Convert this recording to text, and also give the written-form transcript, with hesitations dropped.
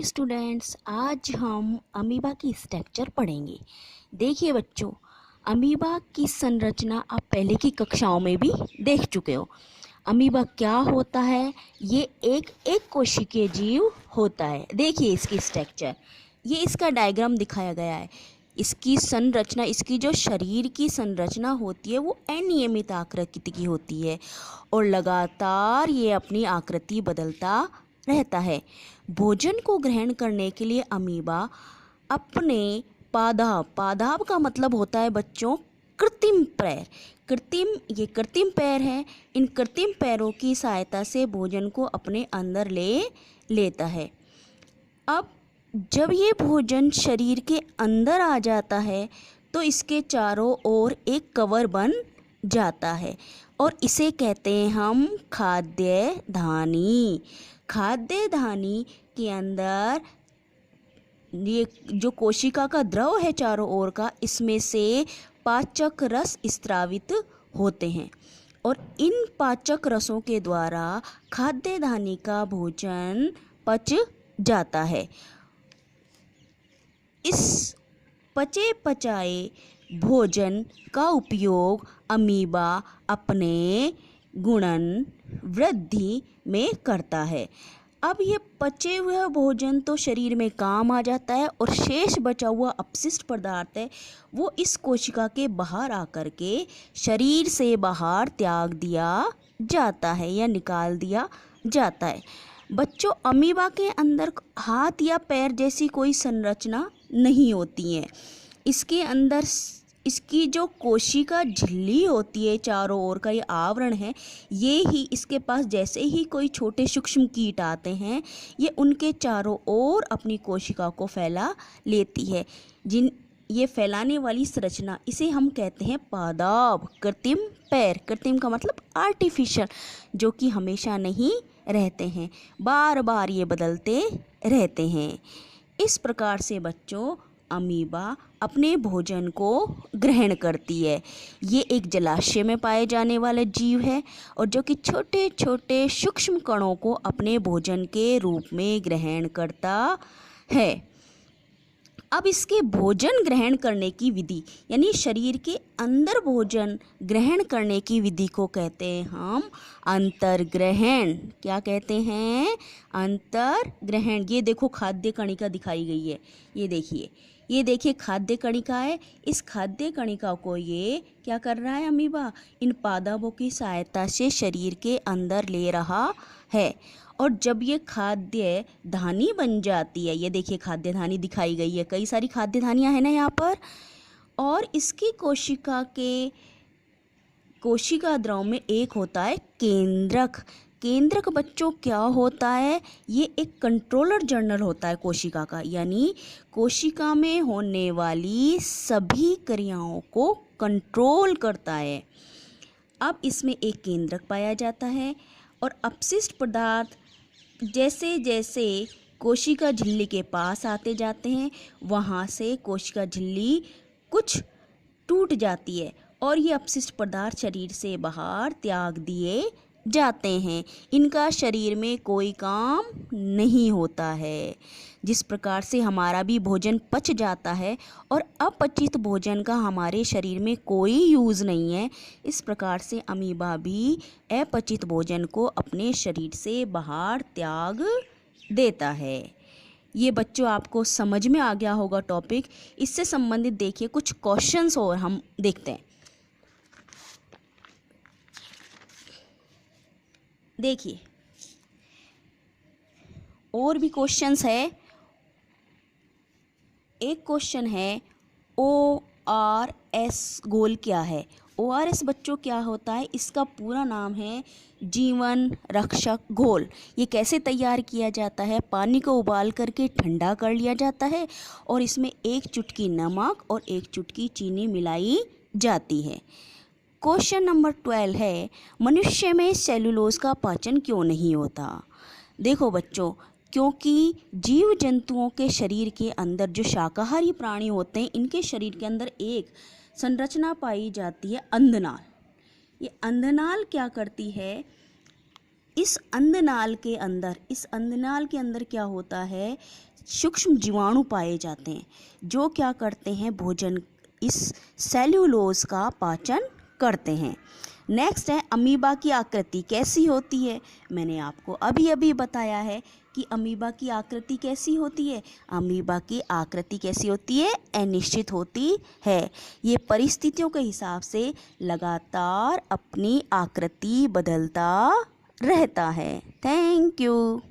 Students, आज हम amoeba की स्ट्रक्चर पढ़ेंगे। देखिए बच्चों, अमीबा की संरचना आप पहले की कक्षाओं में भी देख चुके हो। अमीबा क्या होता है? ये एक कोशिकीय जीव होता है। देखिए इसकी स्ट्रक्चर, ये इसका डायग्राम दिखाया गया है। इसकी संरचना, इसकी जो शरीर की संरचना होती है वो अनियमित आकृति की होती है और लगातार ये अपनी आकृति बदलता रहता है। भोजन को ग्रहण करने के लिए अमीबा अपने पादाब का मतलब होता है बच्चों कृत्रिम पैर। ये कृत्रिम पैर है। इन कृत्रिम पैरों की सहायता से भोजन को अपने अंदर ले लेता है। अब जब ये भोजन शरीर के अंदर आ जाता है तो इसके चारों ओर एक कवर बन जाता है और इसे कहते हैं हम खाद्य धानी। खाद्य धानी के अंदर ये जो कोशिका का द्रव है चारों ओर का, इसमें से पाचक रस स्रावित होते हैं और इन पाचक रसों के द्वारा खाद्य धानी का भोजन पच जाता है। इस पचे पचाए भोजन का उपयोग अमीबा अपने गुणन वृद्धि में करता है। अब ये पचे हुए भोजन तो शरीर में काम आ जाता है और शेष बचा हुआ अपशिष्ट पदार्थ है वो इस कोशिका के बाहर आकर के शरीर से बाहर त्याग दिया जाता है या निकाल दिया जाता है। बच्चों, अमीबा के अंदर हाथ या पैर जैसी कोई संरचना नहीं होती है। इसके अंदर इसकी जो कोशिका झिल्ली होती है, चारों ओर का ये आवरण है, ये ही इसके पास जैसे ही कोई छोटे सूक्ष्म कीट आते हैं ये उनके चारों ओर अपनी कोशिका को फैला लेती है। ये फैलाने वाली संरचना इसे हम कहते हैं पादाब, कृत्रिम पैर। कृत्रिम का मतलब आर्टिफिशियल, जो कि हमेशा नहीं रहते हैं, बार बार ये बदलते रहते हैं। इस प्रकार से बच्चों अमीबा अपने भोजन को ग्रहण करती है। ये एक जलाशय में पाए जाने वाला जीव है और जो कि छोटे छोटे सूक्ष्म कणों को अपने भोजन के रूप में ग्रहण करता है। अब इसके भोजन ग्रहण करने की विधि, यानी शरीर के अंदर भोजन ग्रहण करने की विधि को कहते हैं हम अंतर्ग्रहण। क्या कहते हैं? अंतर्ग्रहण। ये देखो खाद्य कणिका दिखाई गई है, ये देखिए खाद्य कणिका है। इस खाद्य कणिका को ये क्या कर रहा है? अमीबा इन पादपों की सहायता से शरीर के अंदर ले रहा है और जब ये खाद्य धानी बन जाती है, ये देखिए खाद्य धानी दिखाई गई है, कई सारी खाद्य धानियाँ हैं ना यहाँ पर। और इसकी कोशिका द्रव में एक होता है केंद्रक। केंद्रक बच्चों क्या होता है? ये एक कंट्रोलर जनरल होता है कोशिका का, यानी कोशिका में होने वाली सभी क्रियाओं को कंट्रोल करता है। अब इसमें एक केंद्रक पाया जाता है और अपशिष्ट पदार्थ जैसे जैसे कोशिका झिल्ली के पास आते जाते हैं वहाँ से कोशिका झिल्ली कुछ टूट जाती है और ये अपशिष्ट पदार्थ शरीर से बाहर त्याग दिए जाते हैं। इनका शरीर में कोई काम नहीं होता है। जिस प्रकार से हमारा भी भोजन पच जाता है और अपचित भोजन का हमारे शरीर में कोई यूज़ नहीं है, इस प्रकार से अमीबा भी अपचित भोजन को अपने शरीर से बाहर त्याग देता है। ये बच्चों आपको समझ में आ गया होगा टॉपिक। इससे संबंधित देखिए कुछ क्वेश्चंस और हम देखते हैं। देखिए और भी क्वेश्चंस है। एक क्वेश्चन है ORS गोल क्या है? ORS बच्चों क्या होता है? इसका पूरा नाम है जीवन रक्षक घोल। ये कैसे तैयार किया जाता है? पानी को उबाल करके ठंडा कर लिया जाता है और इसमें एक चुटकी नमक और एक चुटकी चीनी मिलाई जाती है। क्वेश्चन नंबर 12 है मनुष्य में सेलुलोज का पाचन क्यों नहीं होता? देखो बच्चों, क्योंकि जीव जंतुओं के शरीर के अंदर जो शाकाहारी प्राणी होते हैं इनके शरीर के अंदर एक संरचना पाई जाती है अंधनाल। ये अंधनाल क्या करती है? इस अंदनाल के अंदर क्या होता है, सूक्ष्म जीवाणु पाए जाते हैं जो क्या करते हैं, भोजन इस सेल्यूलोज का पाचन करते हैं। नेक्स्ट है अमीबा की आकृति कैसी होती है। मैंने आपको अभी अभी बताया है कि अमीबा की आकृति कैसी होती है। अमीबा की आकृति कैसी होती है, अनिश्चित होती है। ये परिस्थितियों के हिसाब से लगातार अपनी आकृति बदलता रहता है। Thank you.